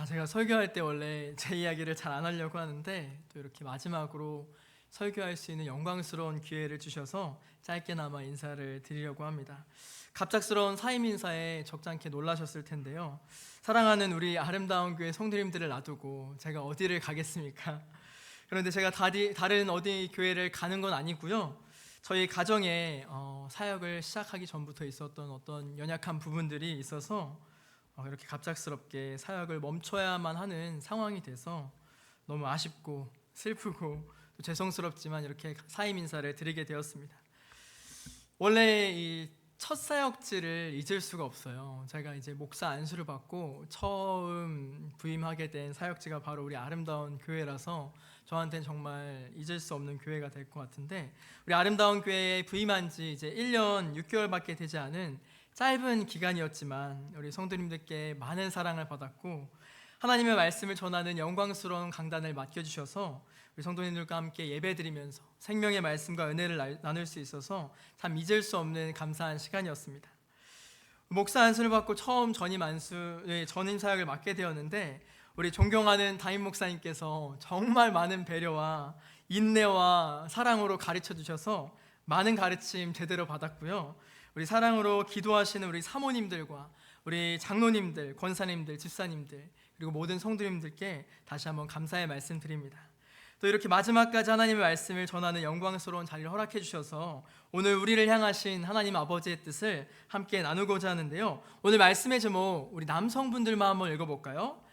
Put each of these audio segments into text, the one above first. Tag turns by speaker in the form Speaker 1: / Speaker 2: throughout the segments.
Speaker 1: 제가 설교할 때 원래 제 이야기를 잘 안 하려고 하는데 또 이렇게 마지막으로 설교할 수 있는 영광스러운 기회를 주셔서 짧게나마 인사를 드리려고 합니다. 갑작스러운 사임 인사에 적잖게 놀라셨을 텐데요. 사랑하는 우리 아름다운 교회 성도님들을 놔두고 제가 어디를 가겠습니까? 그런데 제가 다른 어디 교회를 가는 건 아니고요. 저희 가정에 사역을 시작하기 전부터 있었던 어떤 연약한 부분들이 있어서 이렇게 갑작스럽게 사역을 멈춰야만 하는 상황이 돼서 너무 아쉽고 슬프고 또 죄송스럽지만 이렇게 사임 인사를 드리게 되었습니다. 원래 이 첫 사역지를 잊을 수가 없어요. 제가 이제 목사 안수를 받고 처음 부임하게 된 사역지가 바로 우리 아름다운 교회라서 저한테는 정말 잊을 수 없는 교회가 될 것 같은데, 우리 아름다운 교회에 부임한 지 이제 1년 6개월밖에 되지 않은 짧은 기간이었지만 우리 성도님들께 많은 사랑을 받았고 하나님의 말씀을 전하는 영광스러운 강단을 맡겨주셔서 우리 성도님들과 함께 예배드리면서 생명의 말씀과 은혜를 나눌 수 있어서 참 잊을 수 없는 감사한 시간이었습니다. 목사 안수를 받고 처음 전임 사역을 맡게 되었는데 우리 존경하는 담임 목사님께서 정말 많은 배려와 인내와 사랑으로 가르쳐 주셔서 많은 가르침 제대로 받았고요. 우리 사랑으로 기도하시는 우리 사모님들과 우리 장로님들, 권사님들, 집사님들 그리고 모든 성도님들께 다시 한번 감사의 말씀 드립니다. 또 이렇게 마지막까지 하나님의 말씀을 전하는 영광스러운 자리를 허락해 주셔서 오늘 우리를 향하신 하나님 아버지의 뜻을 함께 나누고자 하는데요. 오늘 말씀의 제목 우리 남성분들만 한번 읽어볼까요?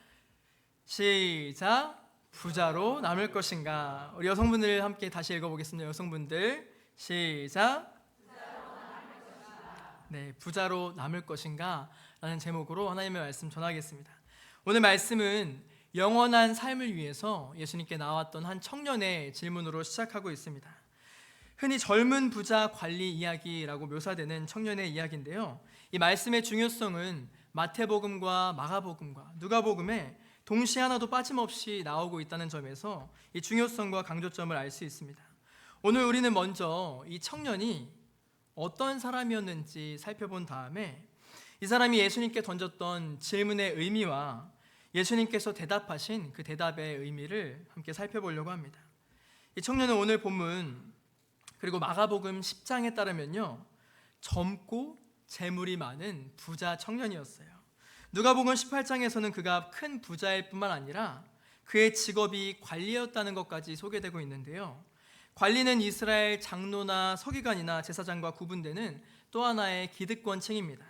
Speaker 1: 시작! 부자로 남을 것인가. 우리 여성분들 함께 다시 읽어보겠습니다. 여성분들 시작! 네, 부자로 남을 것인가 라는 제목으로 하나님의 말씀 전하겠습니다. 오늘 말씀은 영원한 삶을 위해서 예수님께 나왔던 한 청년의 질문으로 시작하고 있습니다. 흔히 젊은 부자 관리 이야기라고 묘사되는 청년의 이야기인데요. 이 말씀의 중요성은 마태복음과 마가복음과 누가복음에 동시에 하나도 빠짐없이 나오고 있다는 점에서 이 중요성과 강조점을 알 수 있습니다. 오늘 우리는 먼저 이 청년이 어떤 사람이었는지 살펴본 다음에 이 사람이 예수님께 던졌던 질문의 의미와 예수님께서 대답하신 그 대답의 의미를 함께 살펴보려고 합니다. 이 청년은 오늘 본문 그리고 마가복음 10장에 따르면요, 젊고 재물이 많은 부자 청년이었어요. 누가복음 18장에서는 그가 큰 부자일 뿐만 아니라 그의 직업이 관리였다는 것까지 소개되고 있는데요. 관리는 이스라엘 장로나 서기관이나 제사장과 구분되는 또 하나의 기득권층입니다.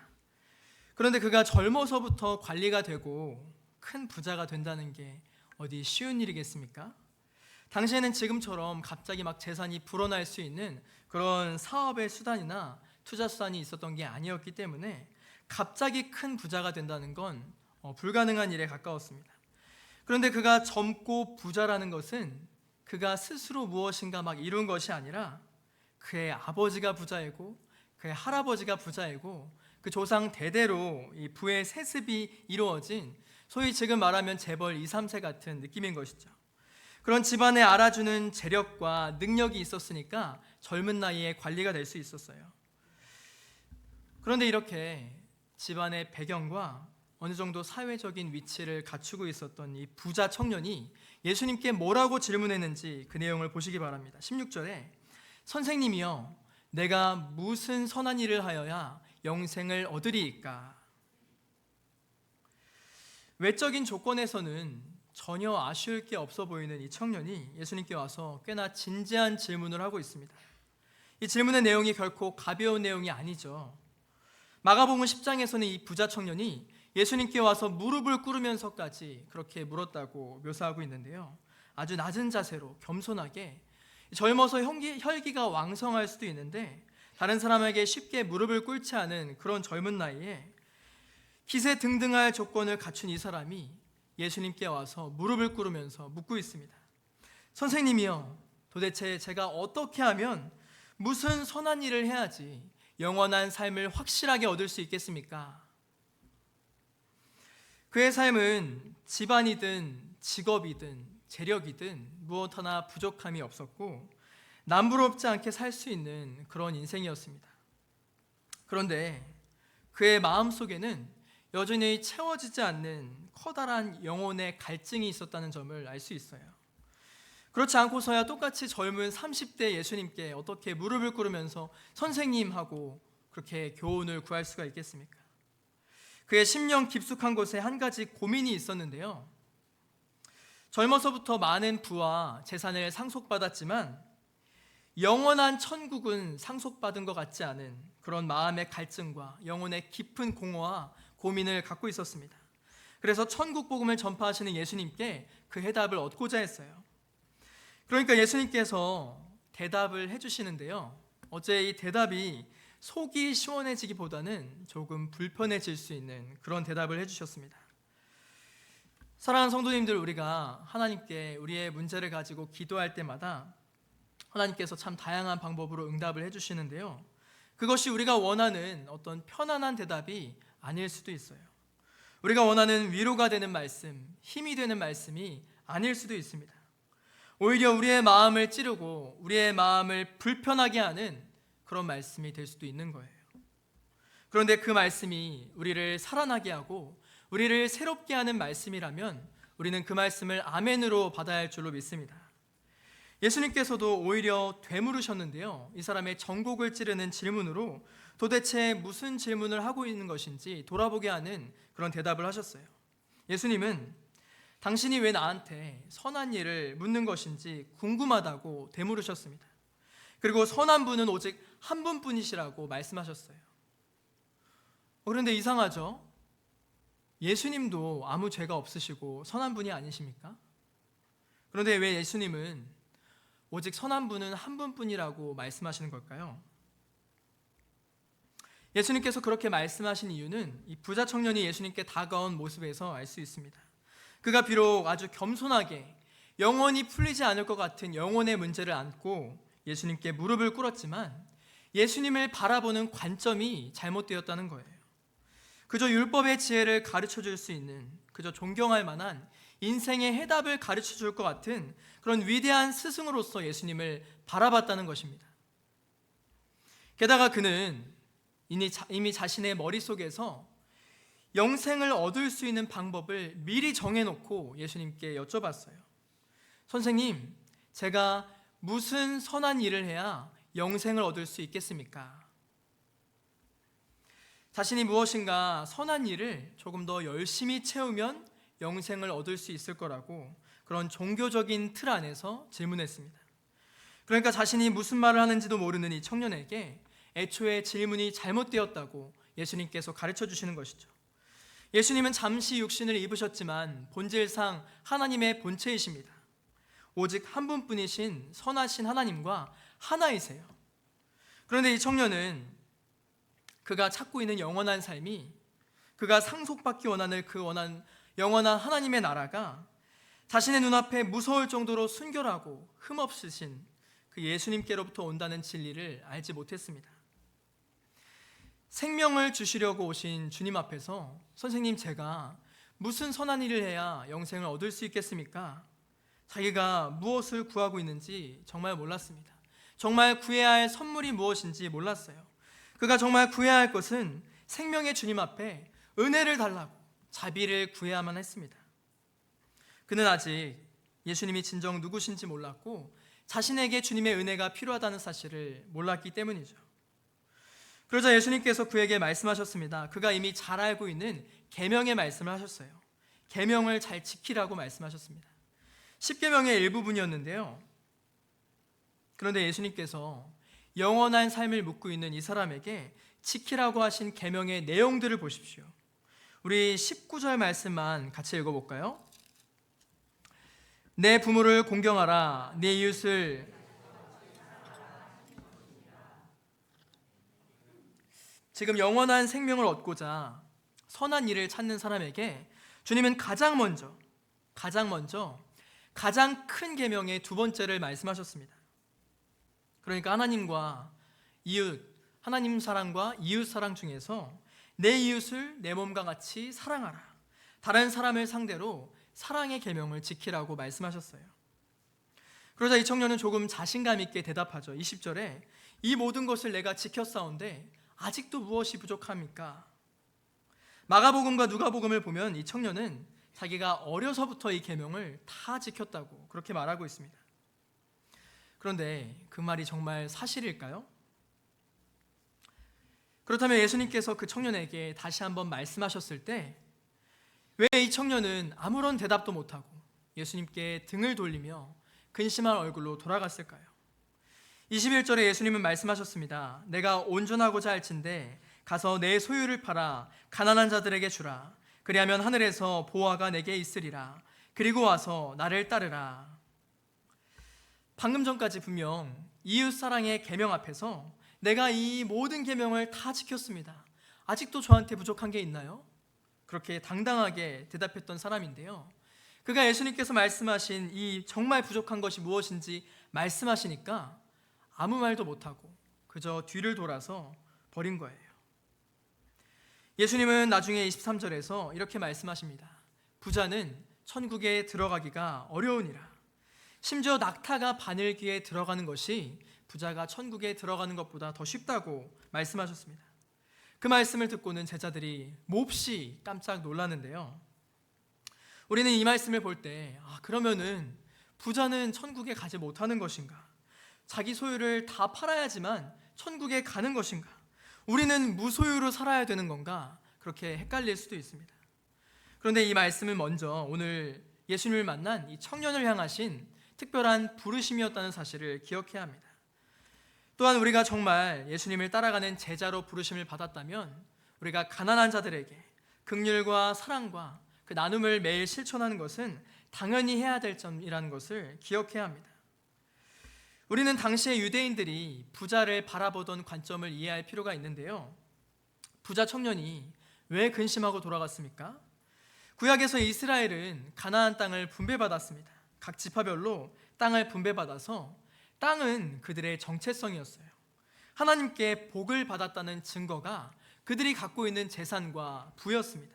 Speaker 1: 그런데 그가 젊어서부터 관리가 되고 큰 부자가 된다는 게 어디 쉬운 일이겠습니까? 당시에는 지금처럼 갑자기 막 재산이 불어날 수 있는 그런 사업의 수단이나 투자 수단이 있었던 게 아니었기 때문에 갑자기 큰 부자가 된다는 건 불가능한 일에 가까웠습니다. 그런데 그가 젊고 부자라는 것은 그가 스스로 무엇인가 막 이룬 것이 아니라 그의 아버지가 부자이고 그의 할아버지가 부자이고 그 조상 대대로 이 부의 세습이 이루어진 소위 지금 말하면 재벌 2, 3세 같은 느낌인 것이죠. 그런 집안에 알아주는 재력과 능력이 있었으니까 젊은 나이에 관리가 될 수 있었어요. 그런데 이렇게 집안의 배경과 어느 정도 사회적인 위치를 갖추고 있었던 이 부자 청년이 예수님께 뭐라고 질문했는지 그 내용을 보시기 바랍니다. 16절에 선생님이여 내가 무슨 선한 일을 하여야 영생을 얻으리이까. 외적인 조건에서는 전혀 아쉬울 게 없어 보이는 이 청년이 예수님께 와서 꽤나 진지한 질문을 하고 있습니다. 이 질문의 내용이 결코 가벼운 내용이 아니죠. 마가복음 10장에서는 이 부자 청년이 예수님께 와서 무릎을 꿇으면서까지 그렇게 물었다고 묘사하고 있는데요. 아주 낮은 자세로 겸손하게 젊어서 혈기가 왕성할 수도 있는데 다른 사람에게 쉽게 무릎을 꿇지 않은 그런 젊은 나이에 기세 등등할 조건을 갖춘 이 사람이 예수님께 와서 무릎을 꿇으면서 묻고 있습니다. 선생님이여 도대체 제가 어떻게 하면 무슨 선한 일을 해야지 영원한 삶을 확실하게 얻을 수 있겠습니까? 그의 삶은 집안이든 직업이든 재력이든 무엇 하나 부족함이 없었고 남부럽지 않게 살 수 있는 그런 인생이었습니다. 그런데 그의 마음속에는 여전히 채워지지 않는 커다란 영혼의 갈증이 있었다는 점을 알 수 있어요. 그렇지 않고서야 똑같이 젊은 30대 예수님께 어떻게 무릎을 꿇으면서 선생님 하고 그렇게 교훈을 구할 수가 있겠습니까? 그의 심령 깊숙한 곳에 한 가지 고민이 있었는데요. 젊어서부터 많은 부와 재산을 상속받았지만 영원한 천국은 상속받은 것 같지 않은 그런 마음의 갈증과 영혼의 깊은 공허와 고민을 갖고 있었습니다. 그래서 천국 복음을 전파하시는 예수님께 그 해답을 얻고자 했어요. 그러니까 예수님께서 대답을 해주시는데요. 어제 이 대답이 속이 시원해지기보다는 조금 불편해질 수 있는 그런 대답을 해주셨습니다. 사랑하는 성도님들, 우리가 하나님께 우리의 문제를 가지고 기도할 때마다 하나님께서 참 다양한 방법으로 응답을 해주시는데요. 그것이 우리가 원하는 어떤 편안한 대답이 아닐 수도 있어요. 우리가 원하는 위로가 되는 말씀, 힘이 되는 말씀이 아닐 수도 있습니다. 오히려 우리의 마음을 찌르고 우리의 마음을 불편하게 하는 그런 말씀이 될 수도 있는 거예요. 그런데 그 말씀이 우리를 살아나게 하고 우리를 새롭게 하는 말씀이라면 우리는 그 말씀을 아멘으로 받아야 할 줄로 믿습니다. 예수님께서도 오히려 되물으셨는데요. 이 사람의 전곡을 찌르는 질문으로 도대체 무슨 질문을 하고 있는 것인지 돌아보게 하는 그런 대답을 하셨어요. 예수님은 당신이 왜 나한테 선한 일을 묻는 것인지 궁금하다고 되물으셨습니다. 그리고 선한 분은 오직 한 분뿐이시라고 말씀하셨어요. 그런데 이상하죠? 예수님도 아무 죄가 없으시고 선한 분이 아니십니까? 그런데 왜 예수님은 오직 선한 분은 한 분뿐이라고 말씀하시는 걸까요? 예수님께서 그렇게 말씀하신 이유는 이 부자 청년이 예수님께 다가온 모습에서 알 수 있습니다. 그가 비록 아주 겸손하게 영원히 풀리지 않을 것 같은 영혼의 문제를 안고 예수님께 무릎을 꿇었지만 예수님을 바라보는 관점이 잘못되었다는 거예요. 그저 율법의 지혜를 가르쳐 줄 수 있는, 그저 존경할 만한 인생의 해답을 가르쳐 줄 것 같은 그런 위대한 스승으로서 예수님을 바라봤다는 것입니다. 게다가 그는 이미 자신의 머릿속에서 영생을 얻을 수 있는 방법을 미리 정해놓고 예수님께 여쭤봤어요. 선생님, 제가 무슨 선한 일을 해야 영생을 얻을 수 있겠습니까? 자신이 무엇인가 선한 일을 조금 더 열심히 채우면 영생을 얻을 수 있을 거라고 그런 종교적인 틀 안에서 질문했습니다. 그러니까 자신이 무슨 말을 하는지도 모르는 이 청년에게 애초에 질문이 잘못되었다고 예수님께서 가르쳐 주시는 것이죠. 예수님은 잠시 육신을 입으셨지만 본질상 하나님의 본체이십니다. 오직 한 분뿐이신 선하신 하나님과 하나이세요. 그런데 이 청년은 그가 찾고 있는 영원한 삶이, 그가 상속받기 원하는 그 영원한 하나님의 나라가 자신의 눈앞에 무서울 정도로 순결하고 흠없으신 그 예수님께로부터 온다는 진리를 알지 못했습니다. 생명을 주시려고 오신 주님 앞에서 선생님, 제가 무슨 선한 일을 해야 영생을 얻을 수 있겠습니까? 자기가 무엇을 구하고 있는지 정말 몰랐습니다. 정말 구해야 할 선물이 무엇인지 몰랐어요. 그가 정말 구해야 할 것은 생명의 주님 앞에 은혜를 달라고 자비를 구해야만 했습니다. 그는 아직 예수님이 진정 누구신지 몰랐고 자신에게 주님의 은혜가 필요하다는 사실을 몰랐기 때문이죠. 그러자 예수님께서 그에게 말씀하셨습니다. 그가 이미 잘 알고 있는 계명의 말씀을 하셨어요. 계명을 잘 지키라고 말씀하셨습니다. 10계명의 일부분이었는데요. 그런데 예수님께서 영원한 삶을 묻고 있는 이 사람에게 지키라고 하신 계명의 내용들을 보십시오. 우리 19절 말씀만 같이 읽어볼까요? 내 부모를 공경하라. 내 이웃을. 지금 영원한 생명을 얻고자 선한 일을 찾는 사람에게 주님은 가장 먼저 가장 큰 계명의 두 번째를 말씀하셨습니다. 그러니까 하나님과 이웃, 하나님 사랑과 이웃 사랑 중에서 내 이웃을 내 몸과 같이 사랑하라. 다른 사람을 상대로 사랑의 계명을 지키라고 말씀하셨어요. 그러자 이 청년은 조금 자신감 있게 대답하죠. 20절에 이 모든 것을 내가 지켰사온데 아직도 무엇이 부족합니까? 마가복음과 누가복음을 보면 이 청년은 자기가 어려서부터 이 계명을 다 지켰다고 그렇게 말하고 있습니다. 그런데 그 말이 정말 사실일까요? 그렇다면 예수님께서 그 청년에게 다시 한번 말씀하셨을 때 왜 이 청년은 아무런 대답도 못하고 예수님께 등을 돌리며 근심한 얼굴로 돌아갔을까요? 21절에 예수님은 말씀하셨습니다. 내가 온전하고자 할진대 가서 내 소유를 팔아 가난한 자들에게 주라. 그리하면 하늘에서 보화가 내게 있으리라. 그리고 와서 나를 따르라. 방금 전까지 분명 이웃사랑의 계명 앞에서 내가 이 모든 계명을 다 지켰습니다. 아직도 저한테 부족한 게 있나요? 그렇게 당당하게 대답했던 사람인데요. 그가 예수님께서 말씀하신 이 정말 부족한 것이 무엇인지 말씀하시니까 아무 말도 못하고 그저 뒤를 돌아서 버린 거예요. 예수님은 나중에 23절에서 이렇게 말씀하십니다. 부자는 천국에 들어가기가 어려우니라. 심지어 낙타가 바늘귀에 들어가는 것이 부자가 천국에 들어가는 것보다 더 쉽다고 말씀하셨습니다. 그 말씀을 듣고는 제자들이 몹시 깜짝 놀랐는데요. 우리는 이 말씀을 볼 때 그러면은 부자는 천국에 가지 못하는 것인가? 자기 소유를 다 팔아야지만 천국에 가는 것인가? 우리는 무소유로 살아야 되는 건가? 그렇게 헷갈릴 수도 있습니다. 그런데 이 말씀은 먼저 오늘 예수님을 만난 이 청년을 향하신 특별한 부르심이었다는 사실을 기억해야 합니다. 또한 우리가 정말 예수님을 따라가는 제자로 부르심을 받았다면 우리가 가난한 자들에게 긍휼과 사랑과 그 나눔을 매일 실천하는 것은 당연히 해야 될 점이라는 것을 기억해야 합니다. 우리는 당시의 유대인들이 부자를 바라보던 관점을 이해할 필요가 있는데요. 부자 청년이 왜 근심하고 돌아갔습니까? 구약에서 이스라엘은 가나안 땅을 분배받았습니다. 각 지파별로 땅을 분배받아서 땅은 그들의 정체성이었어요. 하나님께 복을 받았다는 증거가 그들이 갖고 있는 재산과 부였습니다.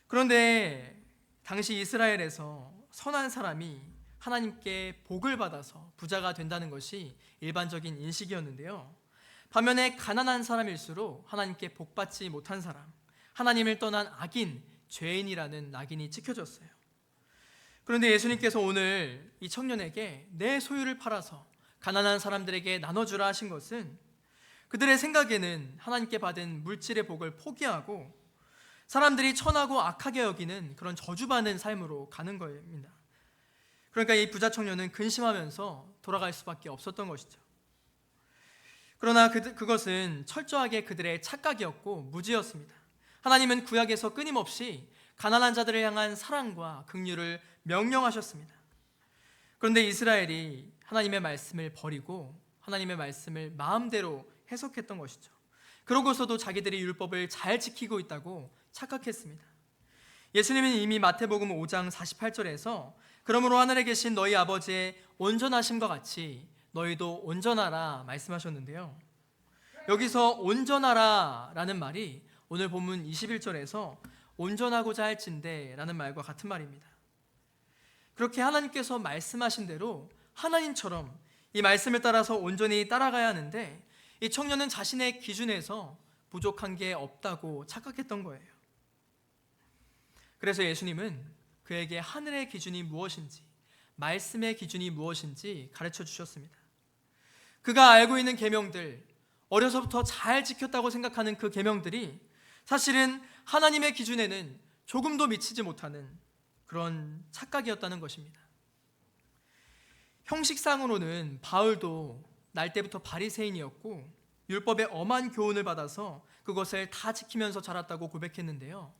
Speaker 1: 그런데 당시 이스라엘에서 선한 사람이 하나님께 복을 받아서 부자가 된다는 것이 일반적인 인식이었는데요. 반면에 가난한 사람일수록 하나님께 복받지 못한 사람, 하나님을 떠난 악인, 죄인이라는 낙인이 찍혀졌어요. 그런데 예수님께서 오늘 이 청년에게 내 소유를 팔아서 가난한 사람들에게 나눠주라 하신 것은 그들의 생각에는 하나님께 받은 물질의 복을 포기하고 사람들이 천하고 악하게 여기는 그런 저주받는 삶으로 가는 겁니다. 그러니까 이 부자 청년은 근심하면서 돌아갈 수밖에 없었던 것이죠. 그러나 그것은 철저하게 그들의 착각이었고 무지였습니다. 하나님은 구약에서 끊임없이 가난한 자들을 향한 사랑과 긍휼을 명령하셨습니다. 그런데 이스라엘이 하나님의 말씀을 버리고 하나님의 말씀을 마음대로 해석했던 것이죠. 그러고서도 자기들이 율법을 잘 지키고 있다고 착각했습니다. 예수님은 이미 마태복음 5장 48절에서 그러므로 하늘에 계신 너희 아버지의 온전하심과 같이 너희도 온전하라 말씀하셨는데요. 여기서 온전하라 라는 말이 오늘 본문 21절에서 온전하고자 할진대 라는 말과 같은 말입니다. 그렇게 하나님께서 말씀하신 대로 하나님처럼 이 말씀을 따라서 온전히 따라가야 하는데 이 청년은 자신의 기준에서 부족한 게 없다고 착각했던 거예요. 그래서 예수님은 그에게 하늘의 기준이 무엇인지, 말씀의 기준이 무엇인지 가르쳐 주셨습니다. 그가 알고 있는 계명들, 어려서부터 잘 지켰다고 생각하는 그 계명들이 사실은 하나님의 기준에는 조금도 미치지 못하는 그런 착각이었다는 것입니다. 형식상으로는 바울도 날 때부터 바리새인이었고 율법의 엄한 교훈을 받아서 그것을 다 지키면서 자랐다고 고백했는데요.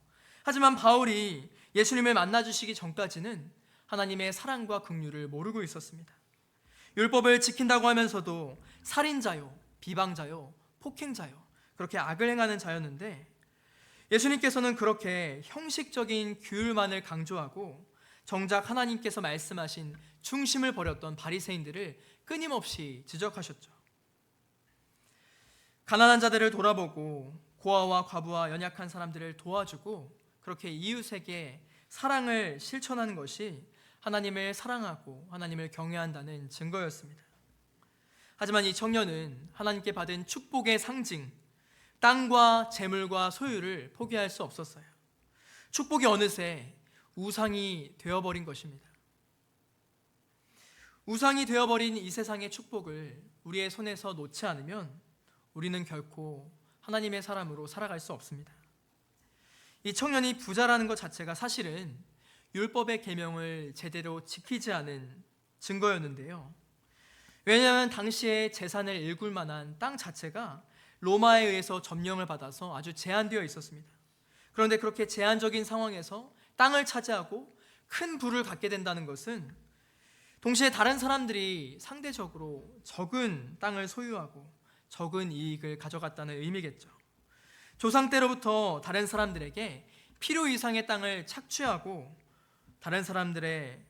Speaker 1: 하지만 바울이 예수님을 만나주시기 전까지는 하나님의 사랑과 긍휼을 모르고 있었습니다. 율법을 지킨다고 하면서도 살인자요, 비방자요, 폭행자요, 그렇게 악을 행하는 자였는데 예수님께서는 그렇게 형식적인 규율만을 강조하고 정작 하나님께서 말씀하신 중심을 버렸던 바리새인들을 끊임없이 지적하셨죠. 가난한 자들을 돌아보고 고아와 과부와 연약한 사람들을 도와주고 그렇게 이웃에게 사랑을 실천하는 것이 하나님을 사랑하고 하나님을 경외한다는 증거였습니다. 하지만 이 청년은 하나님께 받은 축복의 상징, 땅과 재물과 소유를 포기할 수 없었어요. 축복이 어느새 우상이 되어버린 것입니다. 우상이 되어버린 이 세상의 축복을 우리의 손에서 놓지 않으면 우리는 결코 하나님의 사람으로 살아갈 수 없습니다. 이 청년이 부자라는 것 자체가 사실은 율법의 계명을 제대로 지키지 않은 증거였는데요. 왜냐하면 당시에 재산을 일굴 만한 땅 자체가 로마에 의해서 점령을 받아서 아주 제한되어 있었습니다. 그런데 그렇게 제한적인 상황에서 땅을 차지하고 큰 부를 갖게 된다는 것은 동시에 다른 사람들이 상대적으로 적은 땅을 소유하고 적은 이익을 가져갔다는 의미겠죠. 조상 때로부터 다른 사람들에게 필요 이상의 땅을 착취하고 다른 사람들의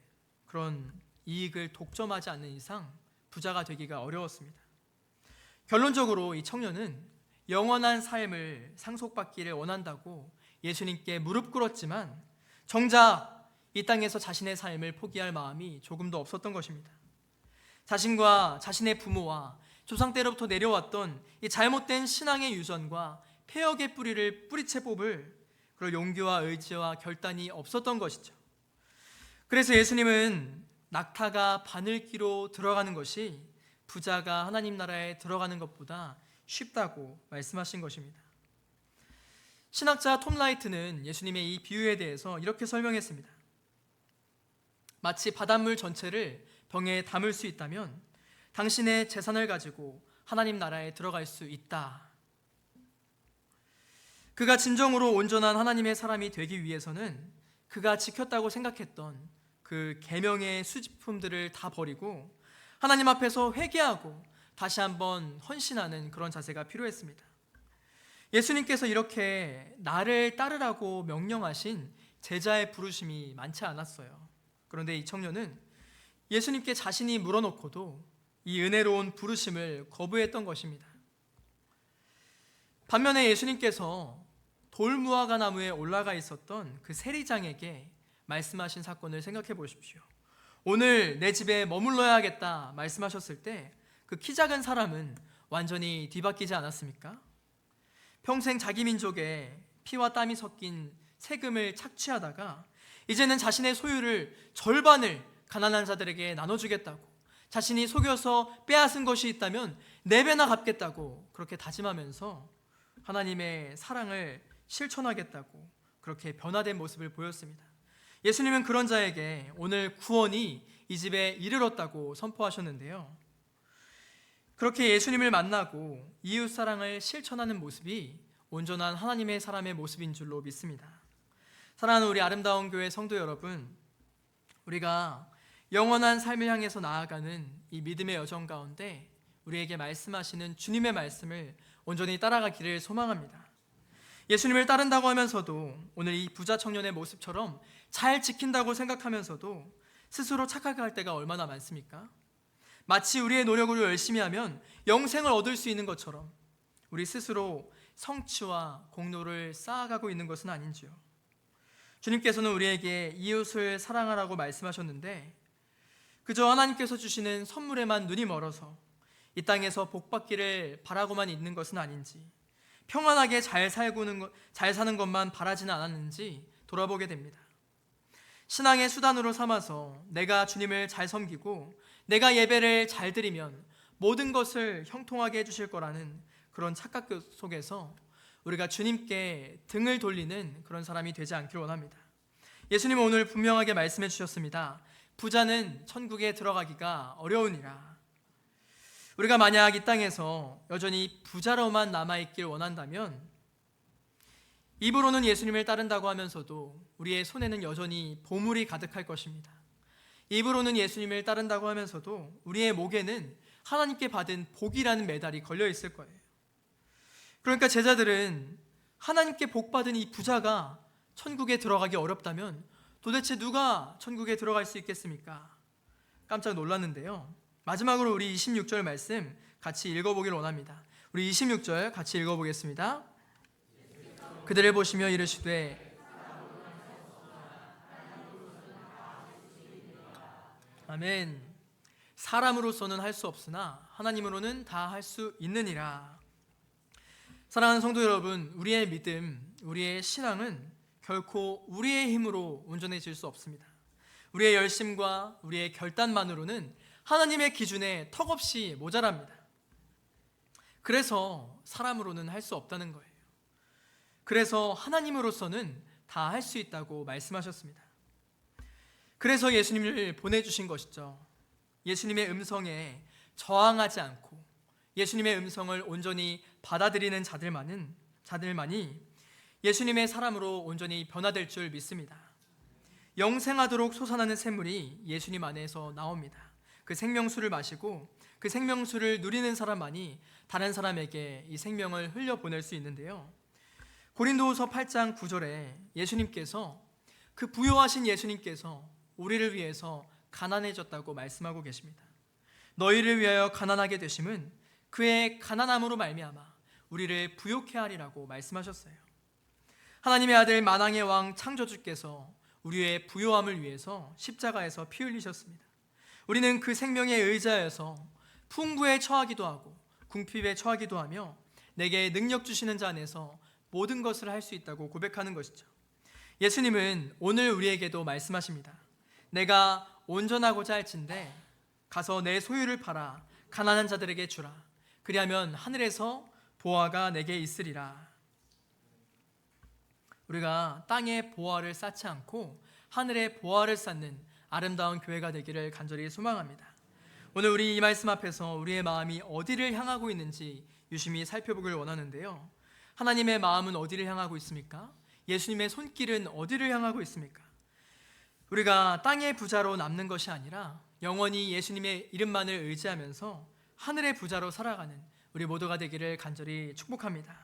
Speaker 1: 그런 이익을 독점하지 않는 이상 부자가 되기가 어려웠습니다. 결론적으로 이 청년은 영원한 삶을 상속받기를 원한다고 예수님께 무릎 꿇었지만 정작 이 땅에서 자신의 삶을 포기할 마음이 조금도 없었던 것입니다. 자신과 자신의 부모와 조상 때로부터 내려왔던 이 잘못된 신앙의 유전과 폐역의 뿌리를 뿌리채 뽑을 그런 용기와 의지와 결단이 없었던 것이죠. 그래서 예수님은 낙타가 바늘기로 들어가는 것이 부자가 하나님 나라에 들어가는 것보다 쉽다고 말씀하신 것입니다. 신학자 톰 라이트는 예수님의 이 비유에 대해서 이렇게 설명했습니다. 마치 바닷물 전체를 병에 담을 수 있다면 당신의 재산을 가지고 하나님 나라에 들어갈 수 있다. 그가 진정으로 온전한 하나님의 사람이 되기 위해서는 그가 지켰다고 생각했던 그 계명의 수집품들을 다 버리고 하나님 앞에서 회개하고 다시 한번 헌신하는 그런 자세가 필요했습니다. 예수님께서 이렇게 나를 따르라고 명령하신 제자의 부르심이 많지 않았어요. 그런데 이 청년은 예수님께 자신이 물어놓고도 이 은혜로운 부르심을 거부했던 것입니다. 반면에 예수님께서 돌무화과 나무에 올라가 있었던 그 세리장에게 말씀하신 사건을 생각해 보십시오. 오늘 내 집에 머물러야겠다 말씀하셨을 때 그 키 작은 사람은 완전히 뒤바뀌지 않았습니까? 평생 자기 민족의 피와 땀이 섞인 세금을 착취하다가 이제는 자신의 소유를 절반을 가난한 자들에게 나눠주겠다고, 자신이 속여서 빼앗은 것이 있다면 4배나 갚겠다고 그렇게 다짐하면서 하나님의 사랑을 실천하겠다고 그렇게 변화된 모습을 보였습니다. 예수님은 그런 자에게 오늘 구원이 이 집에 이르렀다고 선포하셨는데요. 그렇게 예수님을 만나고 이웃 사랑을 실천하는 모습이 온전한 하나님의 사람의 모습인 줄로 믿습니다. 사랑하는 우리 아름다운 교회 성도 여러분, 우리가 영원한 삶을 향해서 나아가는 이 믿음의 여정 가운데 우리에게 말씀하시는 주님의 말씀을 온전히 따라가기를 소망합니다. 예수님을 따른다고 하면서도 오늘 이 부자 청년의 모습처럼 잘 지킨다고 생각하면서도 스스로 착하게 할 때가 얼마나 많습니까? 마치 우리의 노력으로 열심히 하면 영생을 얻을 수 있는 것처럼 우리 스스로 성취와 공로를 쌓아가고 있는 것은 아닌지요. 주님께서는 우리에게 이웃을 사랑하라고 말씀하셨는데 그저 하나님께서 주시는 선물에만 눈이 멀어서 이 땅에서 복받기를 바라고만 있는 것은 아닌지, 평안하게 잘 사는 것만 바라지는 않았는지 돌아보게 됩니다. 신앙의 수단으로 삼아서 내가 주님을 잘 섬기고 내가 예배를 잘 드리면 모든 것을 형통하게 해주실 거라는 그런 착각 속에서 우리가 주님께 등을 돌리는 그런 사람이 되지 않기를 원합니다. 예수님은 오늘 분명하게 말씀해 주셨습니다. 부자는 천국에 들어가기가 어려우니라. 우리가 만약 이 땅에서 여전히 부자로만 남아있길 원한다면 입으로는 예수님을 따른다고 하면서도 우리의 손에는 여전히 보물이 가득할 것입니다. 입으로는 예수님을 따른다고 하면서도 우리의 목에는 하나님께 받은 복이라는 메달이 걸려 있을 거예요. 그러니까 제자들은 하나님께 복 받은 이 부자가 천국에 들어가기 어렵다면 도대체 누가 천국에 들어갈 수 있겠습니까? 깜짝 놀랐는데요. 마지막으로 우리 26절 말씀 같이 읽어보길 원합니다. 우리 26절 같이 읽어보겠습니다. 그들을 보시며 이르시되 아멘. 사람으로서는 할 수 없으나 하나님으로는 다 할 수 있느니라. 사랑하는 성도 여러분, 우리의 믿음, 우리의 신앙은 결코 우리의 힘으로 온전해질 수 없습니다. 우리의 열심과 우리의 결단만으로는 하나님의 기준에 턱없이 모자랍니다. 그래서 사람으로는 할 수 없다는 거예요. 그래서 하나님으로서는 다 할 수 있다고 말씀하셨습니다. 그래서 예수님을 보내주신 것이죠. 예수님의 음성에 저항하지 않고 예수님의 음성을 온전히 받아들이는 자들만이 예수님의 사람으로 온전히 변화될 줄 믿습니다. 영생하도록 솟아나는 샘물이 예수님 안에서 나옵니다. 그 생명수를 마시고 그 생명수를 누리는 사람만이 다른 사람에게 이 생명을 흘려보낼 수 있는데요. 고린도후서 8장 9절에 예수님께서, 그 부요하신 예수님께서 우리를 위해서 가난해졌다고 말씀하고 계십니다. 너희를 위하여 가난하게 되심은 그의 가난함으로 말미암아 우리를 부요케 하리라고 말씀하셨어요. 하나님의 아들 만왕의 왕 창조주께서 우리의 부요함을 위해서 십자가에서 피 흘리셨습니다. 우리는 그 생명에 의지하여서 풍부에 처하기도 하고 궁핍에 처하기도 하며 내게 능력 주시는 자 안에서 모든 것을 할 수 있다고 고백하는 것이죠. 예수님은 오늘 우리에게도 말씀하십니다. 내가 온전하고자 할진대 가서 내 소유를 팔아 가난한 자들에게 주라. 그리하면 하늘에서 보화가 내게 있으리라. 우리가 땅에 보화를 쌓지 않고 하늘에 보화를 쌓는 아름다운 교회가 되기를 간절히 소망합니다. 오늘 우리 이 말씀 앞에서 우리의 마음이 어디를 향하고 있는지 유심히 살펴보길 원하는데요. 하나님의 마음은 어디를 향하고 있습니까? 예수님의 손길은 어디를 향하고 있습니까? 우리가 땅의 부자로 남는 것이 아니라 영원히 예수님의 이름만을 의지하면서 하늘의 부자로 살아가는 우리 모두가 되기를 간절히 축복합니다.